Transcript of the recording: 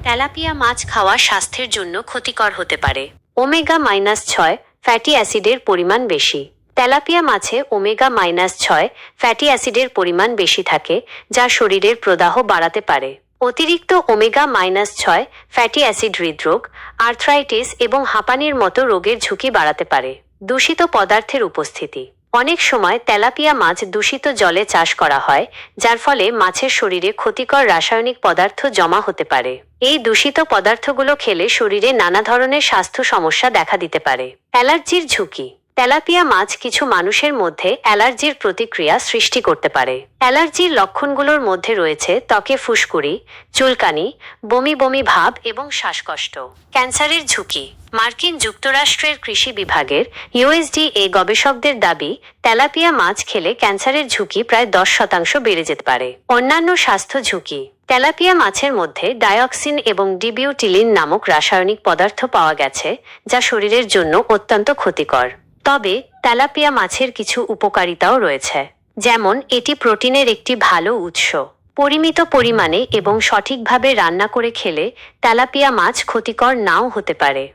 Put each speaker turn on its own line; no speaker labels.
Tilapia মাছ খাওয়া স্বাস্থ্যের জন্য ক্ষতিকর হতে পারে। ওমেগা-6 ফ্যাটি অ্যাসিডের পরিমাণ বেশি। তেলাপিয়া মাছে ওমেগা-6 ফ্যাটি অ্যাসিডের পরিমাণ বেশি থাকে, যা শরীরের প্রদাহ বাড়াতে পারে। অতিরিক্ত ওমেগা-6 ফ্যাটি অ্যাসিড হৃদরোগ, আর্থ্রাইটিস এবং হাঁপানির মতো রোগের ঝুঁকি বাড়াতে পারে। দূষিত পদার্থের উপস্থিতি। অনেক সময় তেলাপিয়া মাছ দূষিত জলে চাষ করা হয়, যার ফলে মাছের শরীরে ক্ষতিকর রাসায়নিক পদার্থ জমা হতে পারে। এই দূষিত পদার্থগুলো খেলে শরীরে নানা ধরনের স্বাস্থ্য সমস্যা দেখা দিতে পারে। অ্যালার্জির ঝুঁকি। তেলাপিয়া মাছ কিছু মানুষের মধ্যে অ্যালার্জির প্রতিক্রিয়া সৃষ্টি করতে পারে। অ্যালার্জির লক্ষণগুলোর মধ্যে রয়েছে ত্বকে ফুসকুড়ি, চুলকানি, বমি বমি ভাব এবং শ্বাসকষ্ট। ক্যান্সারের ঝুঁকি। মার্কিন যুক্তরাষ্ট্রের কৃষি বিভাগের ইউএসডিএ গবেষকদের দাবি, তেলাপিয়া মাছ খেলে ক্যান্সারের ঝুঁকি প্রায় 10% বেড়ে যেতে পারে। অন্যান্য স্বাস্থ্য ঝুঁকি। তেলাপিয়া মাছের মধ্যে ডাইঅক্সিন এবং ডিবিউটিলিন নামক রাসায়নিক পদার্থ পাওয়া গেছে, যা শরীরের জন্য অত্যন্ত ক্ষতিকর। তবে তেলাপিয়া মাছের কিছু উপকারিতাও রয়েছে, যেমন এটি প্রোটিনের একটি ভালো উৎস। পরিমিত পরিমাণে এবং সঠিকভাবে রান্না করে খেলে তেলাপিয়া মাছ ক্ষতিকর নাও হতে পারে।